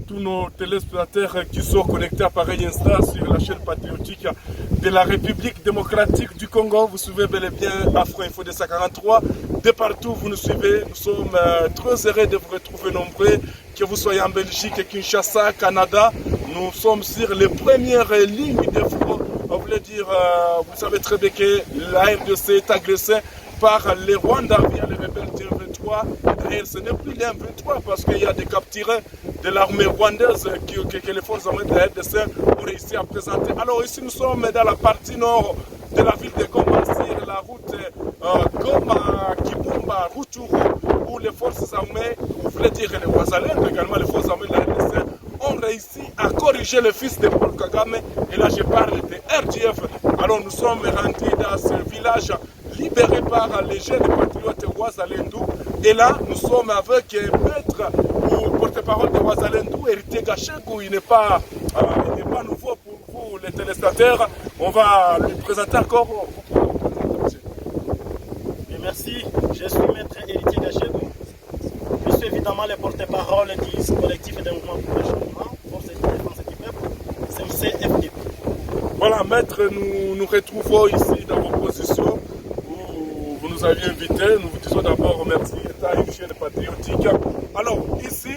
tous nos téléspectateurs qui sont connectés à Pareil Insta sur la chaîne patriotique de la République démocratique du Congo. Vous suivez bel et bien Afro Info 243. De partout, vous nous suivez. Nous sommes très heureux de vous retrouver nombreux, que vous soyez en Belgique, Kinshasa, Canada. Nous sommes sur les premières lignes de front. On voulait dire, vous savez très bien que la RDC est agressée par les Rwandais via les rebelles du M23. D'ailleurs, ce n'est plus les M23 parce qu'il y a des capturés de l'armée rwandaise que les forces armées de la RDC ont réussi à présenter. Alors ici, nous sommes dans la partie nord de la ville de Goma, sur la route Goma-Kibumba, Rutshuru, où les forces armées, on voulait dire les Wazalendo, également les forces armées de la RDC, ont réussi à corriger le fils de Paul Kagame. Et là, je parle de RDF. Alors, nous sommes rendus dans ce village libéré par les jeunes patriotes Wazalendo. Et là, nous sommes avec maître ou porte-parole de Wazalendo, Héritier Gachagou. Il n'est pas nouveau pour vous, les téléspectateurs. On va lui présenter encore. Merci, je suis maître Héritier Gachagou. Je suis évidemment le porte-parole du collectif de mouvement pour le changement, Force de défense du peuple, CMC-FDP. Voilà, maître, nous nous retrouvons ici dans vos positions. Vous nous aviez invités. Nous vous disons d'abord merci, étant une chaîne patriotique. Alors, ici,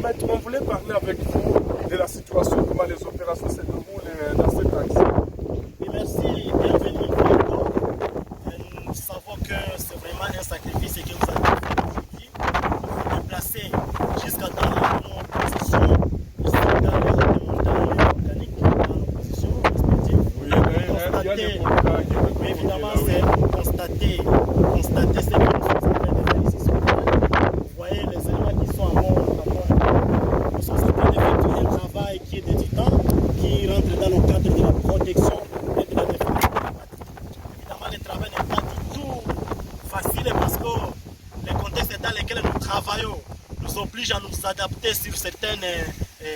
maître, on voulait parler avec vous de la situation, comment les opérations se déroulent dans cet axe. Et merci, bienvenue. Nous savons que c'est vraiment un sacrifice que vous avez fait aujourd'hui. Vous vous déplacez jusqu'à dans nos positions, ici dans les montagnes organiques, dans nos positions respectives. Oui, il y a des montagnes. Oui, évidemment, c'est constater ce que nous sommes en train de faire ici sur le terrain. Vous voyez les éléments qui sont à mort. Nous sommes en train d'effectuer un travail qui est débutant, qui rentre dans le cadre de la protection et de la défense. Évidemment, le travail n'est pas du tout facile parce que le contexte dans lequel nous travaillons nous oblige à nous adapter sur certaines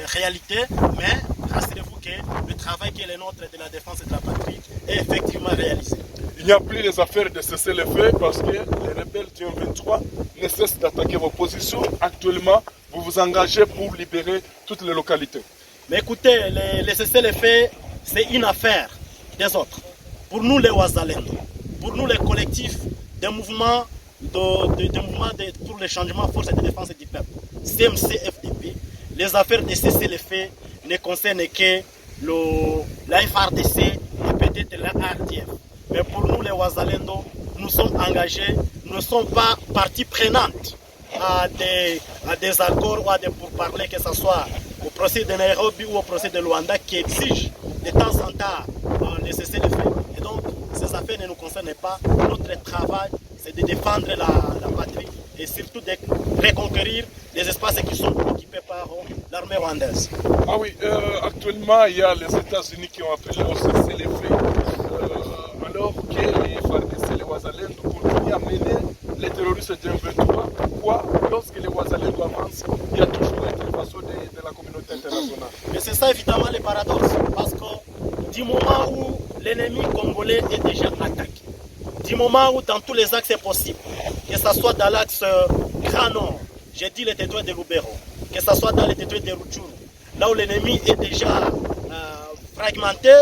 réalités, mais rassurez-vous que le travail qui est le nôtre de la défense et de la patrie est effectivement réalisé. Il n'y a plus les affaires de cesser le feu parce que les rebelles du M23 ne cessent d'attaquer vos positions. Actuellement, vous vous engagez pour libérer toutes les localités. Mais écoutez, le cessez-le-feu, c'est une affaire des autres. Pour nous, les Wazalendo, pour nous, les collectifs des mouvements pour le changement force de défense du peuple, CMC-FDP, les affaires de cessez-le-feu ne concernent que la FRDC et peut-être la RDF. Mais pour nous, les Wazalendo, nous sommes engagés, nous ne sommes pas partie prenante à des accords ou à des pourparlers, que ce soit au procès de Nairobi ou au procès de Luanda, qui exigent de temps en temps le cessez-le-feu. Et donc, ces affaires ne nous concernent pas. Notre travail, c'est de défendre la patrie et surtout de reconquérir les espaces qui sont occupés par l'armée rwandaise. Ah oui, actuellement, il y a les États-Unis qui ont appelé au cessez-le-feu. Alors que les FARDC et les Wazalendo continuent à mener les terroristes du M23. Pourquoi, lorsque les Wazalendo avancent, il y a toujours l'intervention de la communauté internationale? Mais c'est ça évidemment le paradoxe, parce que du moment où l'ennemi congolais est déjà attaqué, du moment où dans tous les axes possibles, que ce soit dans l'axe Grand Nord, j'ai dit le territoire de Lubero, que ce soit dans le territoire de Rutshuru, là où l'ennemi est déjà fragmenté,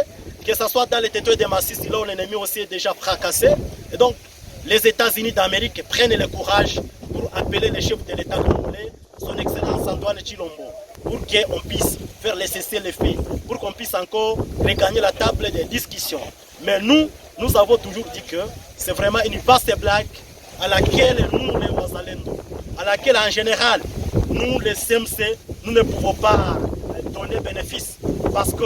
que ce soit dans le territoire de Masisi, là où l'ennemi aussi est déjà fracassé. Et donc, les États-Unis d'Amérique prennent le courage pour appeler le chef de l'État congolais, son Excellence Antoine Tshilombo, pour qu'on puisse faire le cessez-le-feu, pour qu'on puisse encore regagner la table des discussions. Mais nous avons toujours dit que c'est vraiment une vaste blague à laquelle nous, les Wazalendo, à laquelle en général, nous, les CMC, nous ne pouvons pas donner bénéfice parce que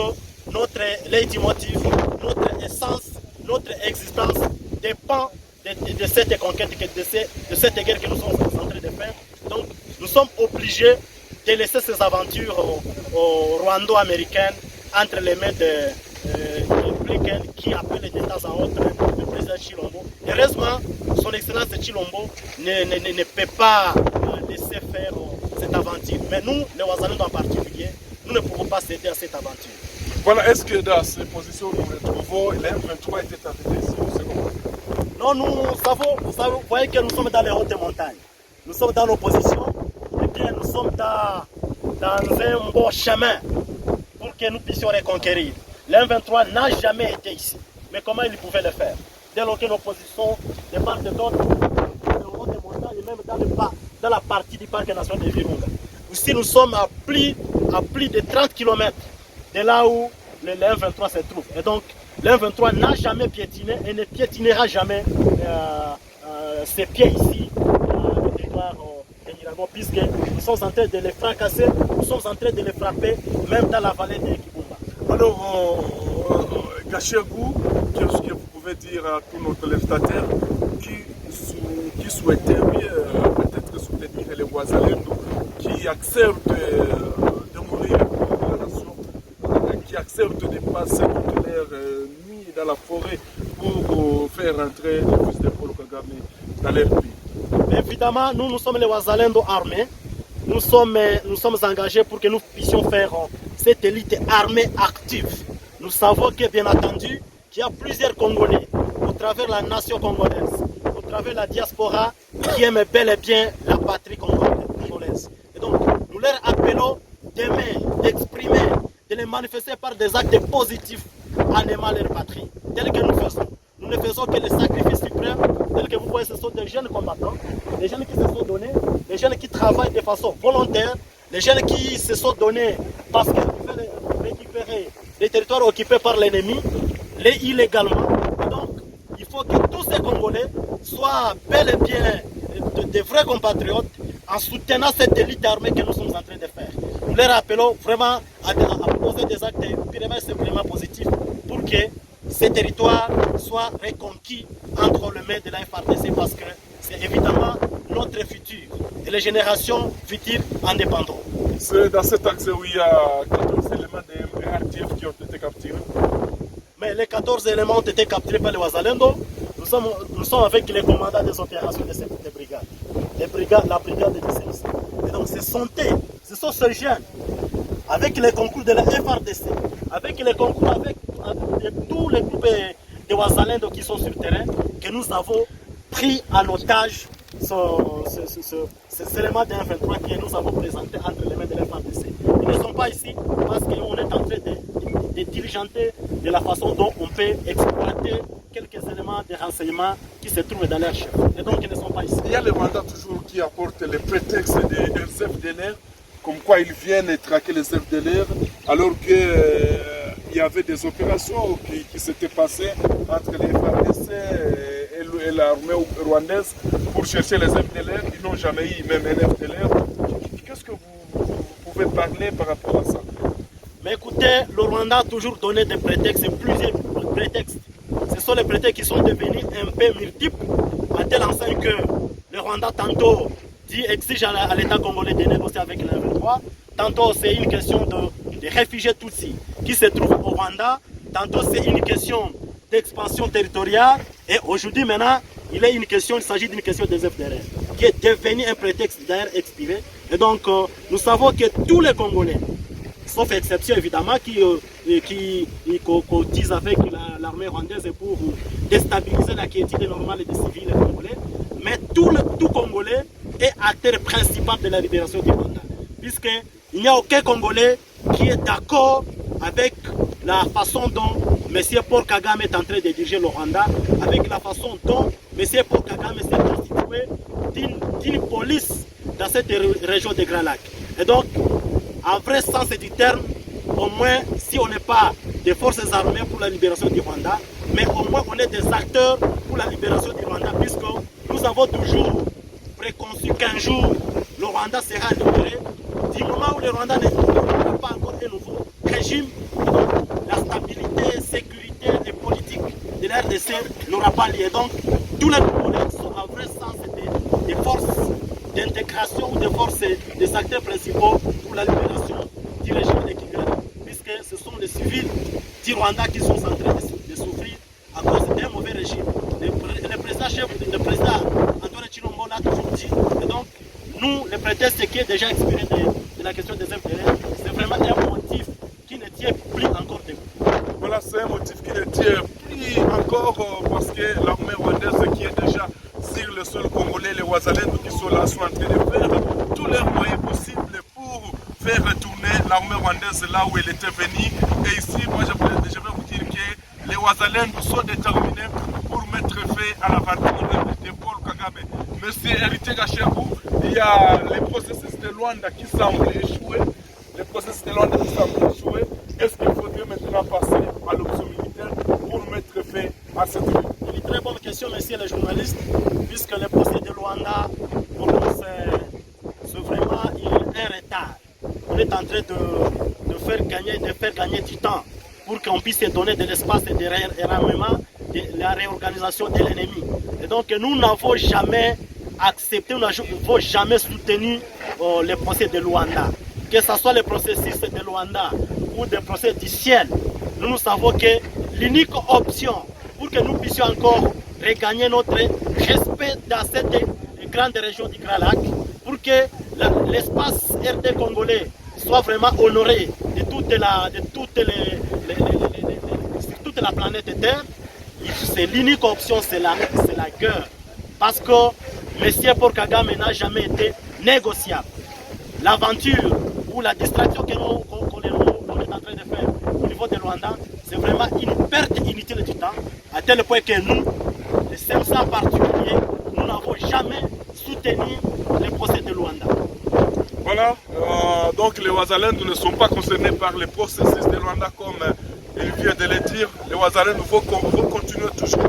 notre leitmotiv, notre essence, notre existence dépend de cette conquête, de cette guerre que nous sommes en train de faire. Donc, nous sommes obligés de laisser ces aventures aux Rwando-américaines entre les mains de Blinken qui appelle de temps en autre le président Tshilombo. Heureusement, son excellence Tshilombo ne peut pas laisser faire cette aventure. Mais nous, les Wazalendo en particulier, nous ne pouvons pas céder à cette aventure. Voilà, est-ce que dans ces positions où nous nous retrouvons, l'M23 était arrivé ici au second? Non, vous voyez que nous sommes dans les hautes montagnes. Nous sommes dans l'opposition, et bien nous sommes dans dans un bon chemin pour que nous puissions reconquérir. L'M23 n'a jamais été ici. Mais comment il pouvait le faire? Dès lors que nos positions de part et d'autre, et même dans la partie du parc national de Virunga. Ici, nous sommes à plus de 30 km de là où le M23 se trouve. Et donc, le M23 n'a jamais piétiné et ne piétinera jamais ses pieds ici, le territoire de Nyiragongo, puisque nous sommes en train de les fracasser, nous sommes en train de les frapper, même dans la vallée de Kibumba. Alors, Gachagou, qu'est-ce que vous pouvez dire à tous nos téléspectateurs qui souhaitaient peut-être soutenir les Wazalendo, qui acceptent de mourir pour la nation, qui acceptent de passer toute leur nuit dans la forêt pour faire rentrer le fils de Paul Kagame dans leur pays? Évidemment, nous sommes les Wazalendo armés. Nous sommes engagés pour que nous puissions faire cette élite armée active. Nous savons que, bien entendu, qu'il y a plusieurs Congolais, au travers la nation congolaise, au travers la diaspora, qui aiment bel et bien la patrie congolaise. Et donc, nous leur appelons d'aimer, d'exprimer, de les manifester par des actes positifs en aimant leur patrie, tel que nous faisons. Nous ne faisons que les sacrifices suprêmes, tels que vous voyez, ce sont des jeunes combattants, des jeunes qui se sont donnés, des jeunes qui travaillent de façon volontaire, des jeunes qui se sont donnés parce qu'ils veulent récupérer les territoires occupés par l'ennemi, illégalement. Et donc, il faut que tous ces Congolais soient bel et bien de vrais compatriotes en soutenant cette élite armée que nous sommes en train de faire. Nous leur appelons vraiment à poser des actes vraiment positifs pour que ces territoires soient reconquis entre les mains de la FARDC, parce que c'est évidemment notre futur et les générations futures en dépendront. C'est dans cet axe où il y a 14 éléments des RDF qui ont été capturés. Mais les 14 éléments ont été capturés par les Wazalendo. Nous sommes avec les commandants des opérations de cette brigade. La brigade de DCMC. Et donc ce sont ces jeunes, avec les concours de la FRDC, avec les concours de tous les groupes de Wazalendo qui sont sur le terrain, que nous avons pris en otage ces éléments d'un 23 que nous avons présentés entre les mains de la FRDC. Ils ne sont pas ici parce qu'on est en train de diligenter de la façon dont on peut exploiter quelques éléments de renseignement qui se trouvent dans leur chef. Et donc ils ne sont pas ici. Il y a les mandats toujours qui apportent les prétextes des FDLR, comme quoi ils viennent traquer les FDLR, alors qu'il y avait des opérations qui s'étaient passées entre les FARDC et l'armée rwandaise pour chercher les FDLR. Ils n'ont jamais eu même un FDLR. Qu'est-ce que vous pouvez parler par rapport à ça? Mais écoutez, le Rwanda a toujours donné des prétextes, plusieurs prétextes. Ce sont les prétextes qui sont devenus un peu multiples, à tel enseigne que le Rwanda tantôt exige à l'État congolais de négocier avec le M23, tantôt c'est une question de réfugiés Tutsis qui se trouvent au Rwanda, tantôt c'est une question d'expansion territoriale, et aujourd'hui maintenant, il s'agit d'une question des FDR, qui est devenue un prétexte d'ailleurs expiré. Et donc, nous savons que tous les Congolais, sauf exception évidemment, qui cotisent avec l'armée rwandaise pour déstabiliser la quiétude normale des civils congolais, mais tout Congolais est acteur principal de la libération du Rwanda, puisqu'il n'y a aucun Congolais qui est d'accord avec la façon dont M. Paul Kagame est en train de diriger le Rwanda, avec la façon dont M. Paul Kagame s'est constitué d'une police dans cette région des Grands Lacs. Et donc, en vrai sens du terme, au moins, si on n'est pas des forces armées pour la libération du Rwanda, mais au moins on est des acteurs pour la libération du Rwanda, puisque nous avons toujours préconçu qu'un jour, le Rwanda sera libéré. Du moment où le Rwanda n'aura pas encore un nouveau régime, donc la stabilité, sécurité et politique de la RDC n'aura pas lieu. Donc, tous les Congolais sont en vrai sens des forces d'intégration ou des forces des acteurs principaux pour la libération du régime de Kigali, puisque ce sont les civils du Rwanda qui sont en train de souffrir à cause d'un mauvais régime. Le président Antoine Tshilombo l'a toujours dit. Et donc, nous, le prétexte qui est déjà expiré de la question des FDR, c'est vraiment un motif qui ne tient plus encore debout. Voilà, c'est un motif qui ne tient plus encore parce que l'armée rwandaise qui est déjà sur le sol congolais, les Wazalendo qui sont là sont en train de faire tous leurs moyens possibles pour faire l'armée rwandaise là où elle était venue. Et ici, moi je vais vous dire que les Wazalendo sont déterminés pour mettre fin à l'aventure de Paul Kagame. Monsieur Héritier Gachagou, il y a les processus de Luanda qui semblent échouer. Les processus de Luanda qui semblent échouer. Est-ce qu'il faudrait maintenant passer à l'option militaire pour mettre fin à cette lutte? Une très bonne question, messieurs les journalistes, puisque le procès de Luanda, pour nous, c'est vraiment un retard. On est en train de faire gagner du temps pour qu'on puisse se donner de l'espace de réarmement, de la réorganisation de l'ennemi. Et donc nous n'avons jamais accepté, nous n'avons jamais soutenu le procès de Luanda. Que ce soit le processus de Luanda ou le procès du ciel, nous savons que l'unique option pour que nous puissions encore regagner notre respect dans cette grande région du Grand Lac, pour que l'espace RD congolais soit vraiment honoré de toute la planète Terre, c'est l'unique option, c'est la guerre. Parce que M. Paul Kagame n'a jamais été négociable. L'aventure ou la distraction qu'on est en train de faire au niveau de Luanda, c'est vraiment une perte inutile du temps, à tel point que nous, les CEMSA en particulier, nous n'avons jamais soutenu le procès de Luanda. Voilà, donc les Wazalendo ne sont pas concernés par les processus de Luanda comme il vient de le dire. Les Wazalendo vont continuer toujours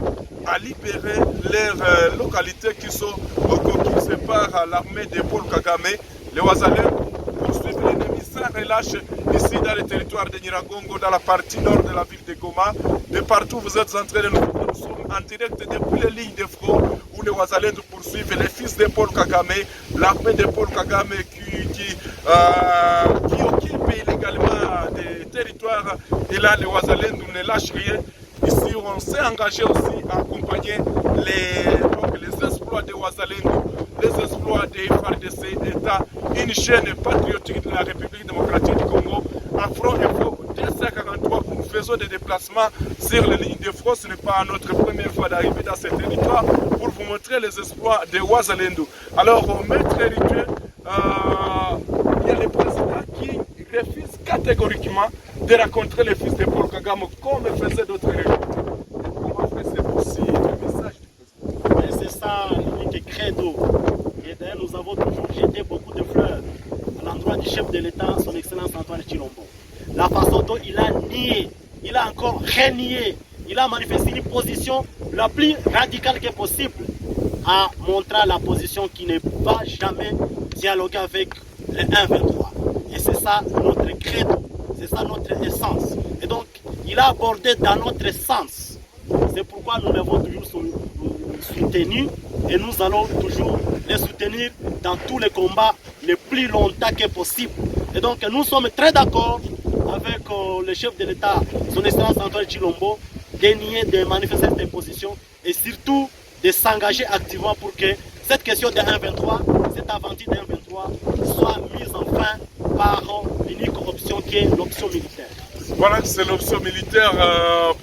à libérer leurs localités qui sont conquises par l'armée de Paul Kagame. Les Wazalendo poursuivent l'ennemi sans relâche ici dans le territoire de Nyiragongo, dans la partie nord de la ville de Goma. De partout vous êtes en train de nous sommes en direct depuis les lignes de front où les Wazalendo poursuivent les fils de Paul Kagame, l'armée de Paul Kagame qui occupe illégalement des territoires. Et là, les Wazalendo ne lâchent rien. Ici, on s'est engagé aussi à accompagner les exploits des Wazalendo, les exploits des FARDC, État, une chaîne patriotique de la République démocratique du Congo. En front info 243, nous faisons des déplacements sur les lignes de front. Ce n'est pas notre première fois d'arriver dans ce territoire pour vous montrer les exploits des Wazalendo. Alors, maître héritier, il y a les présidents qui refusent catégoriquement de rencontrer les fils de Paul Kagame comme faisaient d'autres régions. Comment c'est possible le message du président? Et c'est ça l'unique credo. Et d'ailleurs, nous avons toujours jeté beaucoup de fleurs à l'endroit du chef de l'État, son Excellence Antoine Tshilombo. La façon dont il a nié, il a encore renié, il a manifesté une position la plus radicale que possible, à montrer la position qui ne va jamais dialoguer avec le 1-23. Et c'est ça notre credo, c'est ça notre essence. Et donc, il a abordé dans notre sens. C'est pourquoi nous l'avons toujours soutenu et nous allons toujours les soutenir dans tous les combats les plus longtemps que possible. Et donc, nous sommes très d'accord avec le chef de l'État, son Excellence Antoine Tshilombo, de nier, de manifester ses positions et surtout de s'engager activement pour que cette question de 1-23, cette aventure de 1-23 soit mise en fin par l'unique option qui est l'option militaire. Voilà, c'est l'option militaire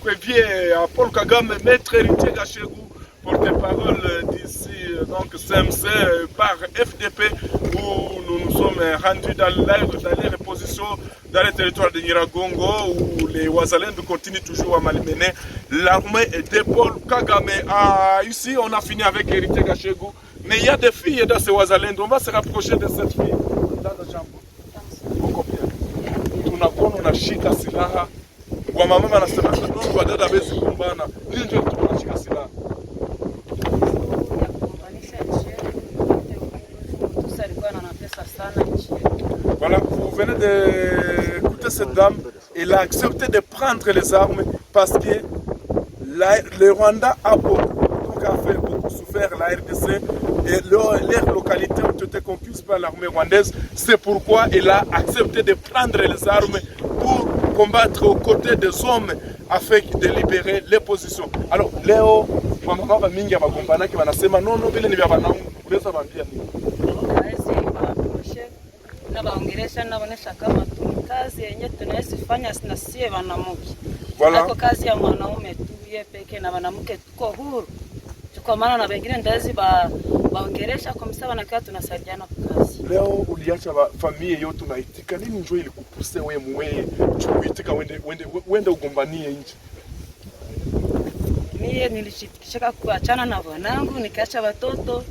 prévient à Paul Kagame, maître héritier Gachagou, porte-parole d'ici, donc CMC par FDP, où nous nous sommes rendus dans les repositions dans le territoire de Nyiragongo, où les Wazalendo continuent toujours à malmener l'armée de Paul Kagame. Ici, on a fini avec héritier Gachagou, mais il y a des filles dans ces Wazalendo. On va se rapprocher de cette fille. Tunakuwa unashika silaha kwa mama anasema ndio wadada bezi kumbana nini ndio tunashika silaha. Voilà, vous venez d'écouter cette dame. Elle a accepté de prendre les armes parce que le Rwanda a fait beaucoup souffert, la RDC, et leurs localités ont été conquises par l'armée rwandaise. C'est pourquoi elle a accepté de prendre les armes pour combattre aux côtés des hommes afin de libérer les positions. Alors, leo mama mingi abagombana ki banasema nono vile ni vya banaume, unaweza waambia nini? Na baongelesha na bonesha kama kazi yenye tunayofanya na sie wanawake. Voilà. Kazi ya mwanaume tu yeye pekee na wanawake tuko huru. Kwa maana na wengine ndazi baongelesha kwa msawa na kwa tunasaidiana kwa kazi. leo uliacha familia yote unaitika nini? Njoo ilikupuse wewe mwe kuitika wende ugombanie nchi? Mie nilishikishaka kuachana na wanangu, nikaacha watoto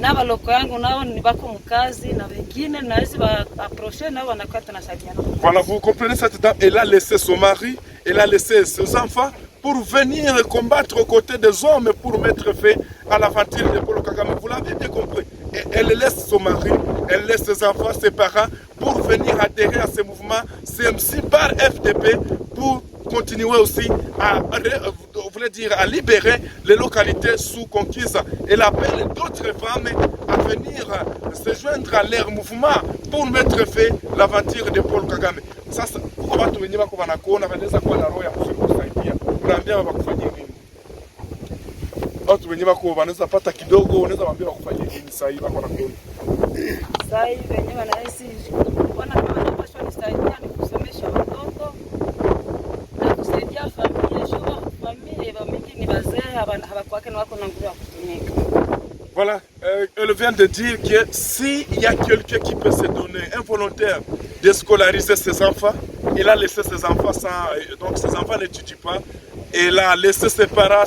na baloko yangu nao ni bako mkazi na wengine na hizi ba approcher nao wanakuwa tunasaidiana. Voilà, vous comprenez, cette dame, elle a laissé son mari, elle a laissé ses enfants pour venir combattre aux côtés des hommes pour mettre fin à l'aventure de Paul Kagame. Vous l'avez bien compris. Et elle laisse son mari, elle laisse ses enfants, ses parents pour venir adhérer à ce mouvement CMC par FDP pour continuer aussi à libérer les localités sous conquise. Elle appelle d'autres femmes à venir se joindre à leur mouvement pour mettre fin à l'aventure de Paul Kagame. Sasa kwa watu wenyewe wako wanakuona wanaweza kuwa na roho ya kusaidia. Unaambia wakufanyie nini? Watu wenyewe wako wanaweza pata kidogo, unaweza waambia wakufanyie nini sasa hivi wako wanakuona. Sasa hivi wenyewe wanahisi wana kama wanapaswa nisaidia ni kusomesha watoto na kusaidia familia, shule familia mingi ni wazee hawakwake na wako na nguvu ya kutumika. Voilà, elle vient de dire que s'il y a quelqu'un qui peut se donner, un volontaire, de scolariser ses enfants, il a laissé ses enfants sans, donc ses enfants n'étudient pas, et il a laissé ses parents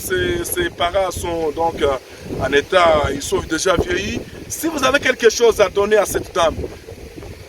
sont donc en état, ils sont déjà vieillis. Si vous avez quelque chose à donner à cette dame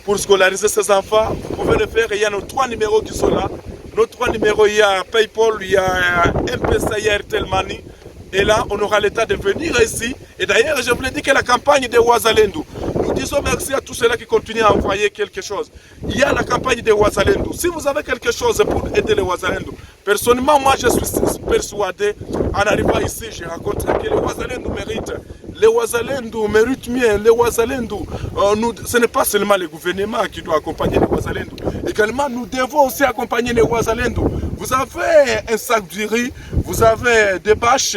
pour scolariser ses enfants, vous pouvez le faire. Il y a nos 3 numéros qui sont là. Nos 3 numéros, il y a PayPal, il y a M-Pesa, il y a Airtel Money. Et là, on aura l'état de venir ici. Et d'ailleurs, je vous l'ai dit que la campagne de Ouazalendo, nous disons merci à tous ceux-là qui continuent à envoyer quelque chose. Il y a la campagne de Ouazalendo. Si vous avez quelque chose pour aider les Ouazalendo, personnellement, moi, je suis persuadé, en arrivant ici, j'ai rencontré que les Ouazalendo méritent. Les Ouazalendo méritent mieux. Les Ouazalendo, ce n'est pas seulement le gouvernement qui doit accompagner les Ouazalendo. Également, nous devons aussi accompagner les Ouazalendo. Vous avez un sac de riz, vous avez des bâches.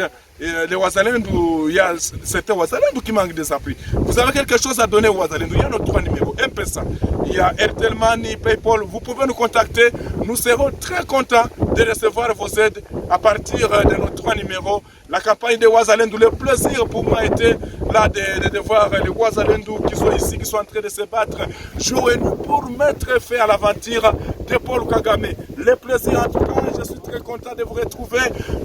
Les Ouazalendo, il y a certains Ouazalendo qui manquent des appuis. Vous avez quelque chose à donner aux Ouazalendo, il y a nos 3 numéros, M-Pesa, il y a Airtel Money, PayPal, vous pouvez nous contacter. Nous serons très contents de recevoir vos aides à partir de nos 3 numéros. La campagne de Ouazalendo, le plaisir pour moi était là de voir les Ouazalendo qui sont ici, qui sont en train de se battre jour et nuit pour mettre fin à l'aventure de Paul Kagame. Le plaisir en tout cas, je suis très content de vous retrouver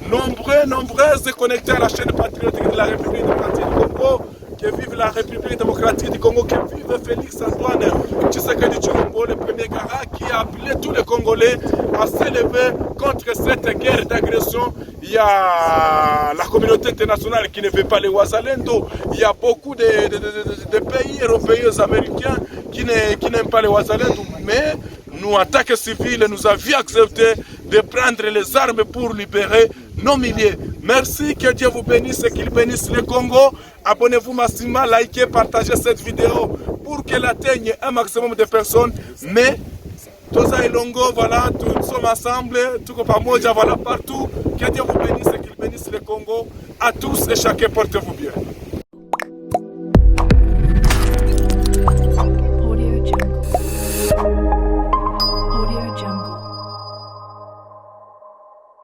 nombreuses connectés à la chaîne patriotique de la République démocratique du Congo. Que vive la République démocratique du Congo, que vive Félix Antoine Tshisekedi Tshilombo, le premier Gara qui a appelé tous les Congolais à s'élever contre cette guerre d'agression. Il y a la communauté internationale qui ne veut pas les Ouazalendo. Il y a beaucoup de pays européens, américains qui n'aiment pas les Ouazalendo. Mais nous, en tant que civils, nous avions accepté de prendre les armes pour libérer nos milliers. Merci, que Dieu vous bénisse et qu'il bénisse le Congo. Abonnez-vous massivement, likez, partagez cette vidéo pour qu'elle atteigne un maximum de personnes. Mais, Toza et Longo, voilà, nous sommes ensemble, tout comme Pamoja, voilà, partout. Que Dieu vous bénisse et qu'il bénisse le Congo. À tous et chacun, portez-vous bien.